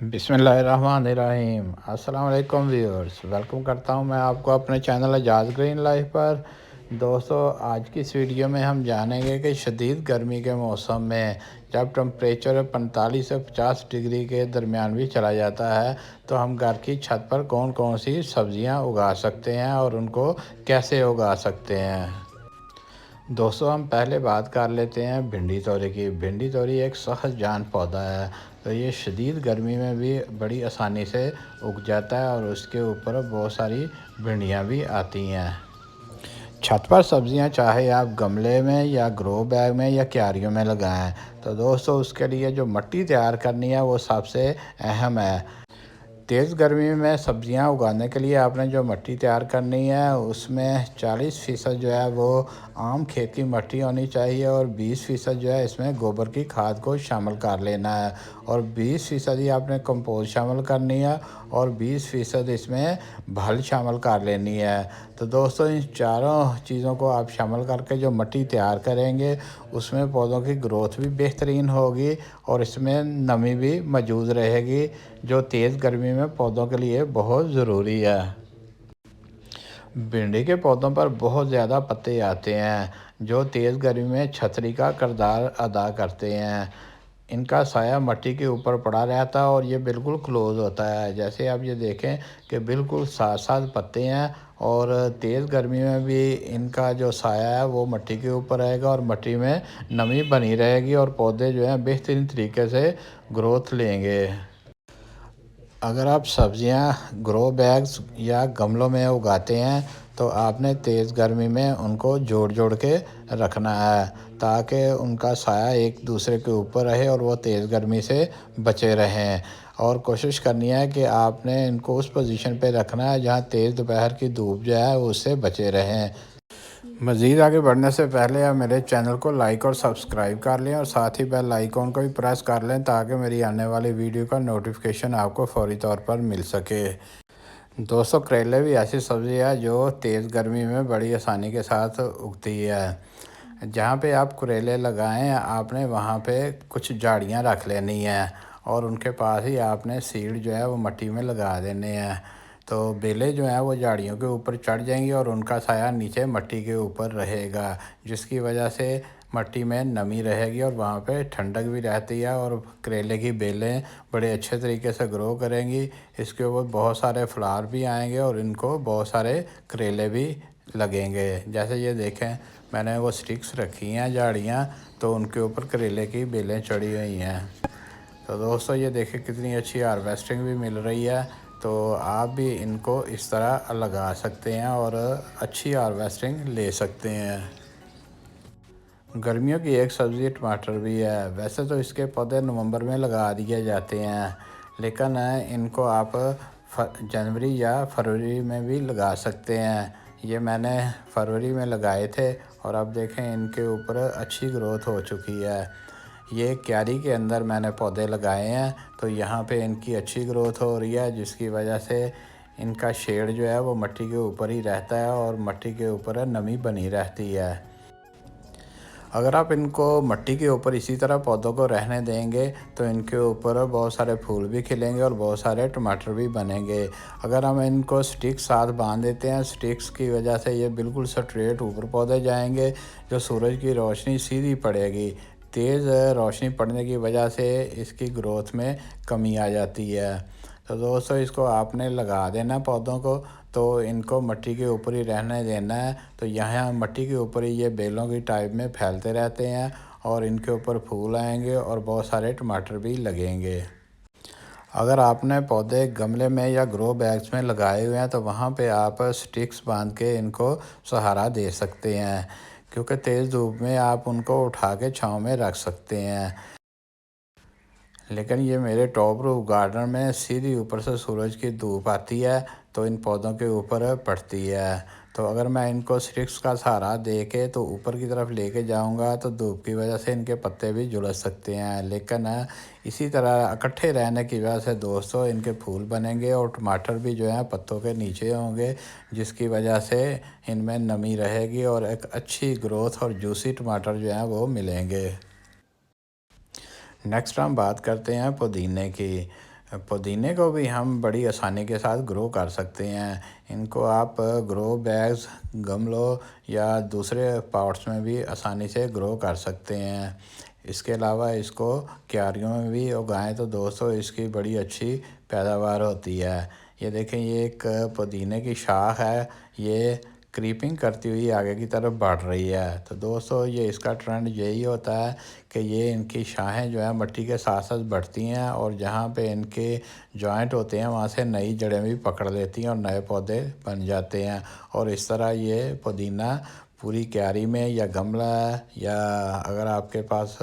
बिस्मिल्लाहिर्रहमानिर्रहीम। अस्सलाम वालेकुम व्यूअर्स, वेलकम करता हूं मैं आपको अपने चैनल एजाज़ ग्रीन लाइफ पर। दोस्तों, आज की इस वीडियो में हम जानेंगे कि शदीद गर्मी के मौसम में जब टेम्परेचर 45 से 50 डिग्री के दरमियान भी चला जाता है तो हम घर की छत पर कौन कौन सी सब्ज़ियां उगा सकते हैं और उनको कैसे उगा सकते हैं। दोस्तों, हम पहले बात कर लेते हैं भिंडी तोरी की। भिंडी तोरी एक सहज जान पौधा है, तो ये शदीद गर्मी में भी बड़ी आसानी से उग जाता है और उसके ऊपर बहुत सारी भिंडियाँ भी आती हैं। छत पर सब्जियां चाहे आप गमले में या ग्रो बैग में या क्यारियों में लगाएं, तो दोस्तों उसके लिए जो मिट्टी तैयार करनी है वो सबसे अहम है। तेज़ गर्मी में सब्जियां उगाने के लिए आपने जो मिट्टी तैयार करनी है उसमें 40% जो है वो आम खेत की मिट्टी होनी चाहिए और 20% जो है इसमें गोबर की खाद को शामिल कर लेना है और 20% ही आपने कंपोस्ट शामिल करनी है और 20% इसमें भल शामिल कर लेनी है। तो दोस्तों, इन चारों चीज़ों को आप शामिल करके जो मिट्टी तैयार करेंगे उसमें पौधों की ग्रोथ भी बेहतरीन होगी और इसमें नमी भी मौजूद रहेगी, जो तेज़ गर्मी में पौधों के लिए बहुत ज़रूरी है। भिंडी के पौधों पर बहुत ज़्यादा पत्ते आते हैं, जो तेज़ गर्मी में छतरी का किरदार अदा करते हैं। इनका साया मिट्टी के ऊपर पड़ा रहता है और ये बिल्कुल क्लोज होता है। जैसे आप ये देखें कि बिल्कुल साथ साथ पत्ते हैं और तेज़ गर्मी में भी इनका जो साया है वो मिट्टी के ऊपर रहेगा और मिट्टी में नमी बनी रहेगी और पौधे जो हैं बेहतरीन तरीके से ग्रोथ लेंगे। अगर आप सब्जियां ग्रो बैग्स या गमलों में उगाते हैं तो आपने तेज़ गर्मी में उनको जोड़ जोड़ के रखना है ताकि उनका साया एक दूसरे के ऊपर रहे और वो तेज़ गर्मी से बचे रहें। और कोशिश करनी है कि आपने इनको उस पोजीशन पे रखना है जहाँ तेज़ दोपहर की धूप जो है उससे बचे रहें। मज़ीद आगे बढ़ने से पहले आप मेरे चैनल को लाइक और सब्सक्राइब कर लें और साथ ही बेल आइकॉन को भी प्रेस कर लें ताकि मेरी आने वाली वीडियो का नोटिफिकेशन आपको फौरी तौर पर मिल सके। दोस्तों, करेले भी ऐसी सब्ज़ी है जो तेज़ गर्मी में बड़ी आसानी के साथ उगती है। जहाँ पे आप करेले लगाएं आपने वहाँ पे कुछ झाड़ियाँ रख लेनी है और उनके पास ही आपने सीड जो है वो मिट्टी में लगा देने हैं। तो बेलें जो हैं वो झाड़ियों के ऊपर चढ़ जाएंगी और उनका साया नीचे मिट्टी के ऊपर रहेगा, जिसकी वजह से मिट्टी में नमी रहेगी और वहाँ पे ठंडक भी रहती है और करेले की बेलें बड़े अच्छे तरीके से ग्रो करेंगी। इसके ऊपर बहुत सारे फ्लावर भी आएंगे और इनको बहुत सारे करेले भी लगेंगे। जैसे ये देखें, मैंने वो स्टिक्स रखी हैं झाड़ियाँ, तो उनके ऊपर करेले की बेलें चढ़ी हुई हैं। तो दोस्तों, ये देखें कितनी अच्छी हार्वेस्टिंग भी मिल रही है। तो आप भी इनको इस तरह लगा सकते हैं और अच्छी हार्वेस्टिंग ले सकते हैं। गर्मियों की एक सब्ज़ी टमाटर भी है। वैसे तो इसके पौधे नवंबर में लगा दिए जाते हैं, लेकिन इनको आप जनवरी या फरवरी में भी लगा सकते हैं। ये मैंने फरवरी में लगाए थे और अब देखें इनके ऊपर अच्छी ग्रोथ हो चुकी है। ये क्यारी के अंदर मैंने पौधे लगाए हैं, तो यहाँ पे इनकी अच्छी ग्रोथ हो रही है, जिसकी वजह से इनका शेड जो है वो मिट्टी के ऊपर ही रहता है और मिट्टी के ऊपर नमी बनी रहती है। अगर आप इनको मिट्टी के ऊपर इसी तरह पौधों को रहने देंगे तो इनके ऊपर बहुत सारे फूल भी खिलेंगे और बहुत सारे टमाटर भी बनेंगे। अगर हम इनको स्टिक्स साथ बांध देते हैं, स्टिक्स की वजह से ये बिल्कुल स्ट्रेट ऊपर पौधे जाएंगे, जो सूरज की रोशनी सीधी पड़ेगी। तेज़ रोशनी पड़ने की वजह से इसकी ग्रोथ में कमी आ जाती है। तो दोस्तों, इसको आपने लगा देना पौधों को, तो इनको मिट्टी के ऊपर ही रहने देना है। तो यहाँ मिट्टी के ऊपर ही ये बेलों की टाइप में फैलते रहते हैं और इनके ऊपर फूल आएंगे और बहुत सारे टमाटर भी लगेंगे। अगर आपने पौधे गमले में या ग्रो बैग्स में लगाए हुए हैं तो वहाँ पे आप स्टिक्स बांध के इनको सहारा दे सकते हैं, क्योंकि तेज़ धूप में आप उनको उठा के छाँव में रख सकते हैं। लेकिन ये मेरे टॉप रूफ गार्डन में सीधी ऊपर से सूरज की धूप आती है तो इन पौधों के ऊपर पड़ती है। तो अगर मैं इनको स्टिक्स का सहारा दे के तो ऊपर की तरफ लेके जाऊंगा तो धूप की वजह से इनके पत्ते भी झुलस सकते हैं। लेकिन इसी तरह इकट्ठे रहने की वजह से दोस्तों इनके फूल बनेंगे और टमाटर भी जो है पत्तों के नीचे होंगे, जिसकी वजह से इनमें नमी रहेगी और एक अच्छी ग्रोथ और जूसी टमाटर जो हैं वो मिलेंगे। नेक्स्ट हम बात करते हैं पुदीने की। पुदीने को भी हम बड़ी आसानी के साथ ग्रो कर सकते हैं। इनको आप ग्रो बैग्स, गमलों या दूसरे पॉट्स में भी आसानी से ग्रो कर सकते हैं। इसके अलावा इसको क्यारियों में भी उगाएं तो दोस्तों इसकी बड़ी अच्छी पैदावार होती है। ये देखें, ये एक पुदीने की शाख है, ये क्रीपिंग करती हुई आगे की तरफ बढ़ रही है। तो दोस्तों ये इसका ट्रेंड यही होता है कि ये इनकी शाखें जो है मिट्टी के साथ साथ बढ़ती हैं और जहाँ पे इनके जॉइंट होते हैं वहाँ से नई जड़ें भी पकड़ लेती हैं और नए पौधे बन जाते हैं। और इस तरह ये पुदीना पूरी क्यारी में या गमला है या अगर आपके पास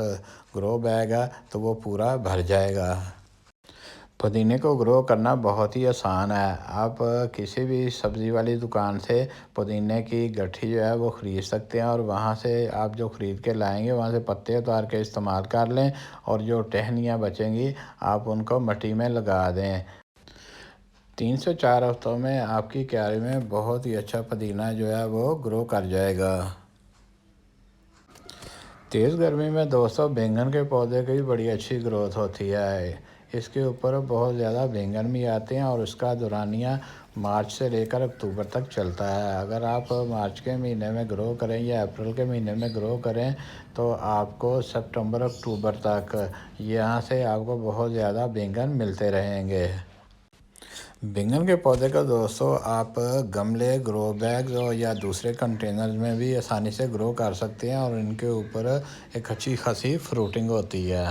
ग्रो बैग है तो वो पूरा भर जाएगा। पुदीने को ग्रो करना बहुत ही आसान है। आप किसी भी सब्ज़ी वाली दुकान से पुदीने की गट्ठी जो है वो ख़रीद सकते हैं और वहाँ से आप जो ख़रीद के लाएंगे वहाँ से पत्ते उतार के इस्तेमाल कर लें और जो टहनियाँ बचेंगी आप उनको मिट्टी में लगा दें। 3 से 4 हफ्तों में आपकी क्यारी में बहुत ही अच्छा पुदीना जो है वो ग्रो कर जाएगा। तेज़ गर्मी में दोस्तों बैंगन के पौधे की बड़ी अच्छी ग्रोथ होती है। इसके ऊपर बहुत ज़्यादा बैंगन भी आते हैं और उसका दौरानिया मार्च से लेकर अक्टूबर तक चलता है। अगर आप मार्च के महीने में ग्रो करें या अप्रैल के महीने में ग्रो करें तो आपको सितंबर अक्टूबर तक यहाँ से आपको बहुत ज़्यादा बैंगन मिलते रहेंगे। बैंगन के पौधे का दोस्तों आप गमले, ग्रो बैग्स और या दूसरे कंटेनर्स में भी आसानी से ग्रो कर सकते हैं और इनके ऊपर एक अच्छी खासी फ्रूटिंग होती है।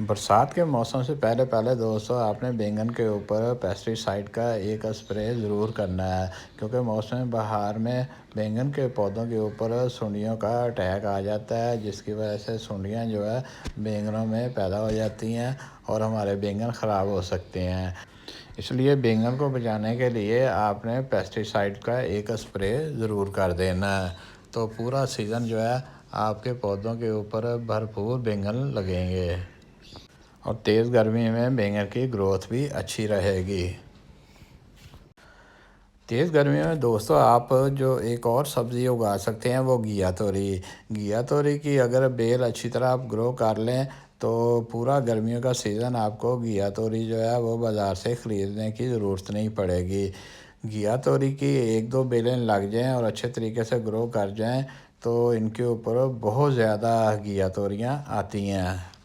बरसात के मौसम से पहले पहले दोस्तों आपने बैंगन के ऊपर पेस्टिसाइड का एक स्प्रे ज़रूर करना है, क्योंकि मौसम बहार में बैंगन के पौधों के ऊपर सुंडियों का अटैक आ जाता है, जिसकी वजह से सुंडियां जो है बैंगनों में पैदा हो जाती हैं और हमारे बैंगन ख़राब हो सकते हैं। इसलिए बैंगन को बचाने के लिए आपने पेस्टिसाइड का एक स्प्रे ज़रूर कर देना है, तो पूरा सीज़न जो है आपके पौधों के ऊपर भरपूर बैंगन लगेंगे और तेज़ गर्मी में बैंगन की ग्रोथ भी अच्छी रहेगी। तेज़ गर्मी में दोस्तों आप जो एक और सब्ज़ी उगा सकते हैं वो घिया तोरी। घिया तोरी की अगर बेल अच्छी तरह आप ग्रो कर लें तो पूरा गर्मियों का सीज़न आपको घिया तोरी जो है वो बाज़ार से ख़रीदने की ज़रूरत नहीं पड़ेगी। घिया तोरी की 1-2 बेलें लग जाएं और अच्छे तरीके से ग्रो कर जाएं तो इनके ऊपर बहुत ज़्यादा घिया तोरियाँ आती हैं।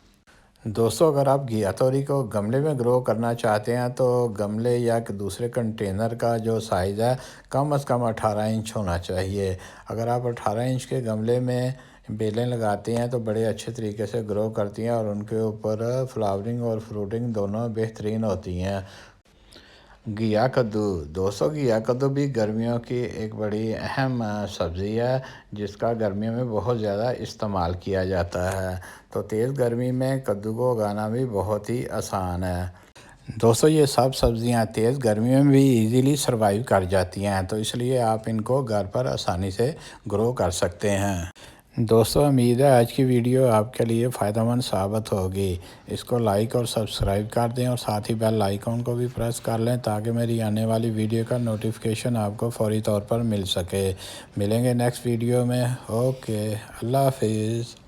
दोस्तों अगर आप घिया तोरी को गमले में ग्रो करना चाहते हैं तो गमले या दूसरे कंटेनर का जो साइज़ है कम से कम 18 इंच होना चाहिए। अगर आप 18 इंच के गमले में बेलें लगाते हैं तो बड़े अच्छे तरीके से ग्रो करती हैं और उनके ऊपर फ्लावरिंग और फ्रूटिंग दोनों बेहतरीन होती हैं। घिया कद्दू दोस्तों, घिया कद्दू भी गर्मियों की एक बड़ी अहम सब्ज़ी है जिसका गर्मियों में बहुत ज़्यादा इस्तेमाल किया जाता है। तो तेज़ गर्मी में कद्दू को उगाना भी बहुत ही आसान है। दोस्तों ये सब सब्ज़ियां तेज़ गर्मियों में भी इजीली सरवाइव कर जाती हैं, तो इसलिए आप इनको घर पर आसानी से ग्रो कर सकते हैं। दोस्तों उम्मीद है आज की वीडियो आपके लिए फ़ायदेमंद साबित होगी। इसको लाइक और सब्सक्राइब कर दें और साथ ही बेल आइकॉन को भी प्रेस कर लें ताकि मेरी आने वाली वीडियो का नोटिफिकेशन आपको फ़ौरी तौर पर मिल सके। मिलेंगे नेक्स्ट वीडियो में। ओके, अल्लाह हाफिज़।